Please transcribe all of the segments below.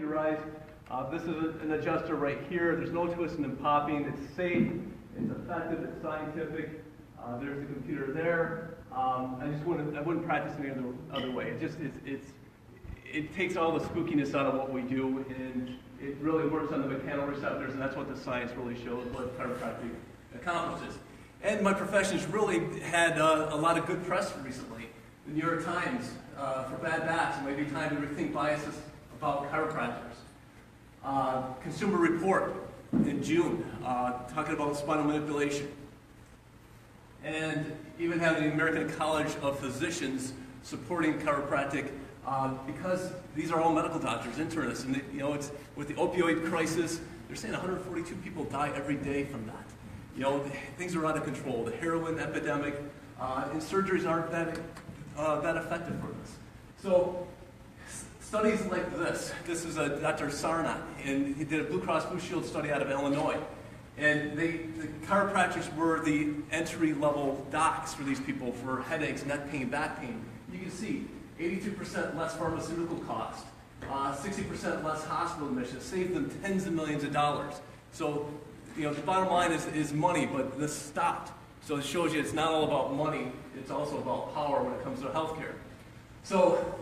computerized. This is an adjuster right here. There's no twisting and popping. It's safe, it's effective, it's scientific. There's the computer there. I wouldn't practice any other way. It takes all the spookiness out of what we do, and it really works on the mechanoreceptors, and that's what the science really shows what chiropractic accomplishes. And my profession's really had a lot of good press recently. The New York Times, for bad backs, it may be time to rethink biases about chiropractors. Consumer Report in June, talking about spinal manipulation. And even having the American College of Physicians supporting chiropractic because these are all medical doctors, internists, and it's with the opioid crisis, they're saying 142 people die every day from that. Things are out of control. The heroin epidemic, and surgeries aren't that effective for this. So studies like this is Dr. Sarnat, and he did a Blue Cross Blue Shield study out of Illinois. And the chiropractors were the entry-level docs for these people for headaches, neck pain, back pain. You can see 82% less pharmaceutical cost, 60% less hospital admissions, saved them tens of millions of dollars. So, the bottom line is money, but this stopped. So it shows you it's not all about money, it's also about power when it comes to healthcare. So,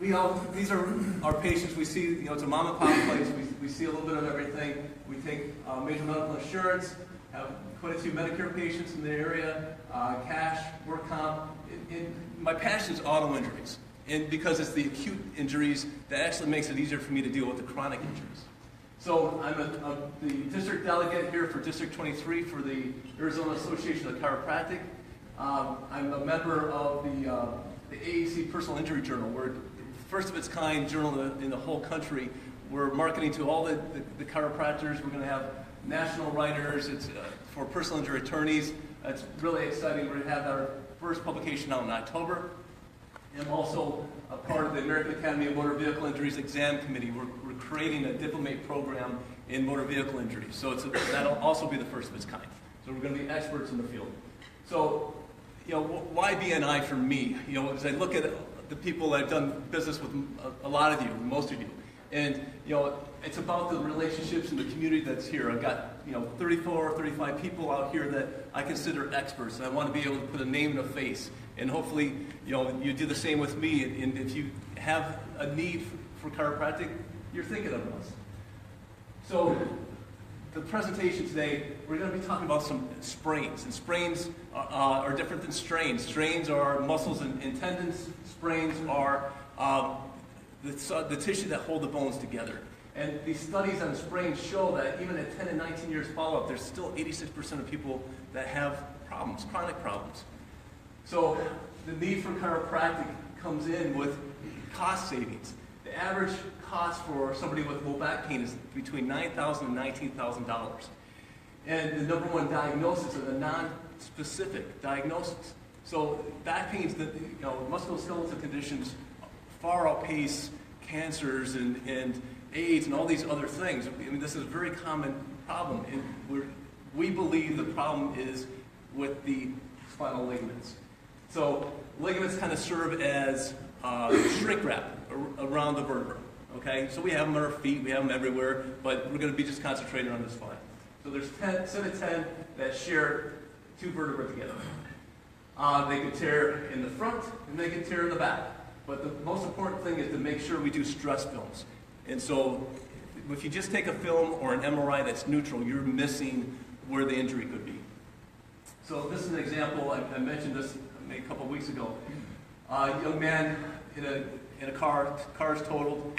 these are our patients. We see, it's a mom and pop place. We see a little bit of everything. We take major medical insurance, have quite a few Medicare patients in the area, cash, work comp. My passion is auto injuries, and because it's the acute injuries that actually makes it easier for me to deal with the chronic injuries. So I'm the district delegate here for District 23 for the Arizona Association of Chiropractic. I'm a member of the AAC Personal Injury Journal. We're the first of its kind journal in the whole country. We're marketing to all the chiropractors. We're going to have national writers. It's for personal injury attorneys. It's really exciting. We're going to have our first publication out in October. I'm also a part of the American Academy of Motor Vehicle Injuries Exam Committee. We're creating a diplomate program in motor vehicle injuries. So that'll also be the first of its kind. So we're going to be experts in the field. So, why BNI for me? As I look at the people that I've done business with, a lot of you, most of you, and it's about the relationships in the community that's here. I've got 34 or 35 people out here that I consider experts, and I want to be able to put a name and a face. And hopefully, you do the same with me. And if you have a need for chiropractic, you're thinking of us. So, the presentation today, we're going to be talking about some sprains. And sprains are different than strains. Strains are muscles and tendons. Sprains are the tissue that hold the bones together. And these studies on sprains show that even at 10 and 19 years follow-up, there's still 86% of people that have problems, chronic problems. So the need for chiropractic comes in with cost savings. The average cost for somebody with low back pain is between $9,000 and $19,000. And the number one diagnosis is a non-specific diagnosis. So back pains, musculoskeletal conditions far outpace cancers and AIDS and all these other things. This is a very common problem. And we believe the problem is with the spinal ligaments. So ligaments kind of serve as shrink wrap around the vertebra. Okay, so we have them on our feet, we have them everywhere, but we're going to be just concentrating on the spine. So there's 10 that share two vertebrae together. They can tear in the front and they can tear in the back. But the most important thing is to make sure we do stress films. And so if you just take a film or an MRI that's neutral, you're missing where the injury could be. So this is an example. I mentioned this maybe a couple of weeks ago. A young man in a car's totaled,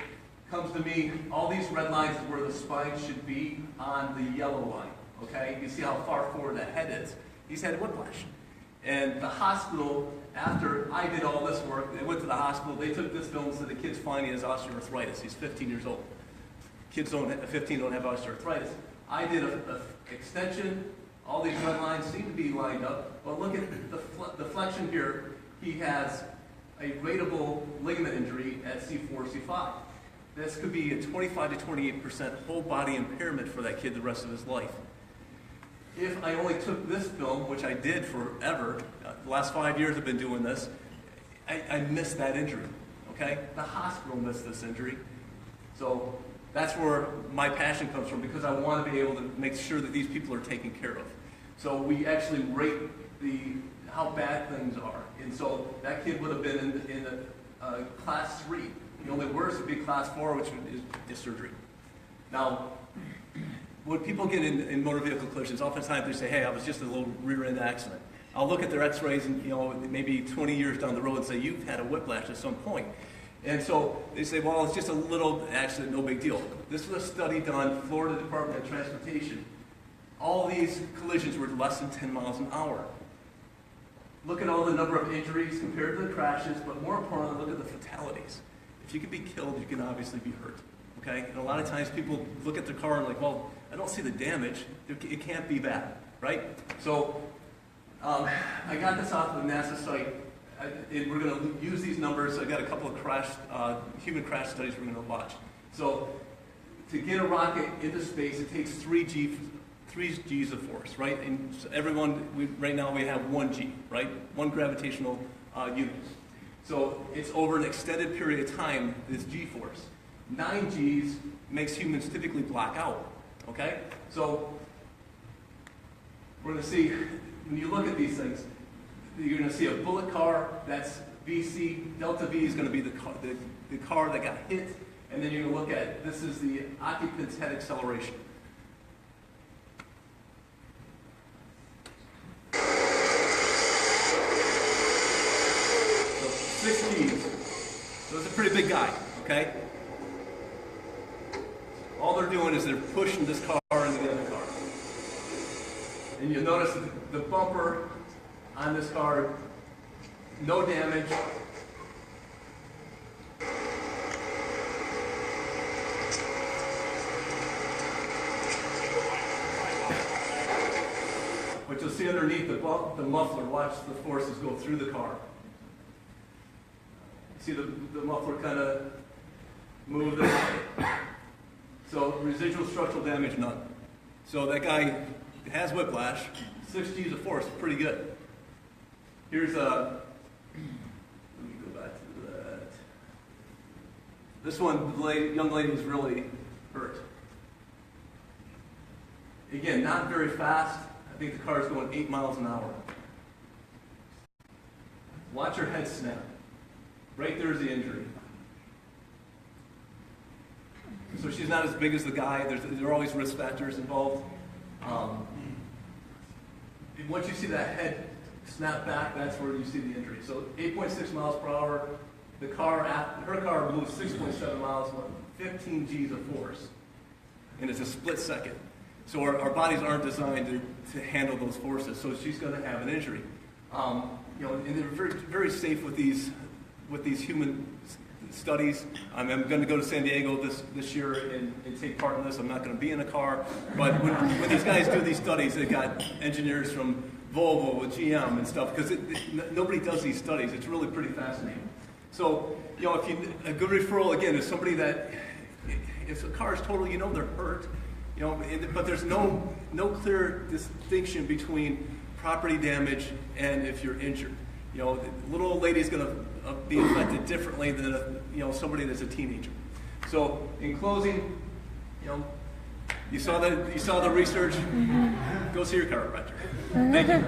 comes to me. All these red lines is where the spine should be on the yellow line. Okay, you can see how far forward the head is. He's had whiplash. And the hospital, after I did all this work, they went to the hospital, they took this film and said the kid's fine, he has osteoarthritis. He's 15 years old. Kids 15 don't have osteoarthritis. I did an extension. All these red lines seem to be lined up. But look at the flexion here. He has a rateable ligament injury at C4, C5. This could be a 25 to 28% whole body impairment for that kid the rest of his life. If I only took this film, which I did forever, the last 5 years I've been doing this, I missed that injury, okay? The hospital missed this injury. So That's where my passion comes from, because I want to be able to make sure that these people are taken care of. So we actually rate how bad things are. And so that kid would have been in a class 3. The only worst would be class 4, which is surgery. Now, when people get in motor vehicle collisions, oftentimes they say, hey, I was just in a little rear end accident. I'll look at their x-rays and, maybe 20 years down the road and say, you've had a whiplash at some point. And so they say, well, it's just a little accident, no big deal. This was a study done, Florida Department of Transportation. All these collisions were less than 10 miles an hour. Look at all the number of injuries compared to the crashes, but more importantly, look at the fatalities. If you can be killed, you can obviously be hurt. Okay? And a lot of times people look at their car and like, well, I don't see the damage. It can't be bad, right? So I got this off the NASA site. We're going to use these numbers. I got a couple of human crash studies we're going to watch. So to get a rocket into space, it takes 3 G's of force, right? And so right now we have 1 G, right? 1 gravitational unit. So it's over an extended period of time, this G force. 9 G's makes humans typically black out, okay? So we're going to see, when you look at these things, you're going to see a bullet car, that's VC. Delta V is going to be the car that got hit. And then you're going to look at, this is the occupant's head acceleration. So 6 G's. So it's a pretty big guy, okay? All they're doing is they're pushing this car into the other car. And you'll notice the bumper on this car, no damage. But you'll see underneath the muffler, watch the forces go through the car. See the muffler kind of move this way. So residual structural damage, none. So that guy has whiplash. 6 G's of force, pretty good. Here's let me go back to that. This one, the young lady was really hurt. Again, not very fast. I think the car is going 8 miles an hour. Watch her head snap. Right there's the injury. So she's not as big as the guy. There are always risk factors involved. Once you see that head snap back, that's where you see the injury. So 8.6 miles per hour. Her car moved 6.7 miles, 15 G's of force. And it's a split second. So our bodies aren't designed to handle those forces. So she's going to have an injury. And they're very, very safe with these human studies. I'm going to go to San Diego this year and take part in this. I'm not going to be in a car. But when these guys do these studies, they've got engineers from Volvo with GM and stuff, because nobody does these studies. It's really pretty fascinating. So, a good referral, again, is somebody that, if a car is total, they're hurt, but there's no clear distinction between property damage and if you're injured. The little old lady is going to be affected differently than somebody that's a teenager. So, in closing, you saw the research. Go see your chiropractor. Thank you.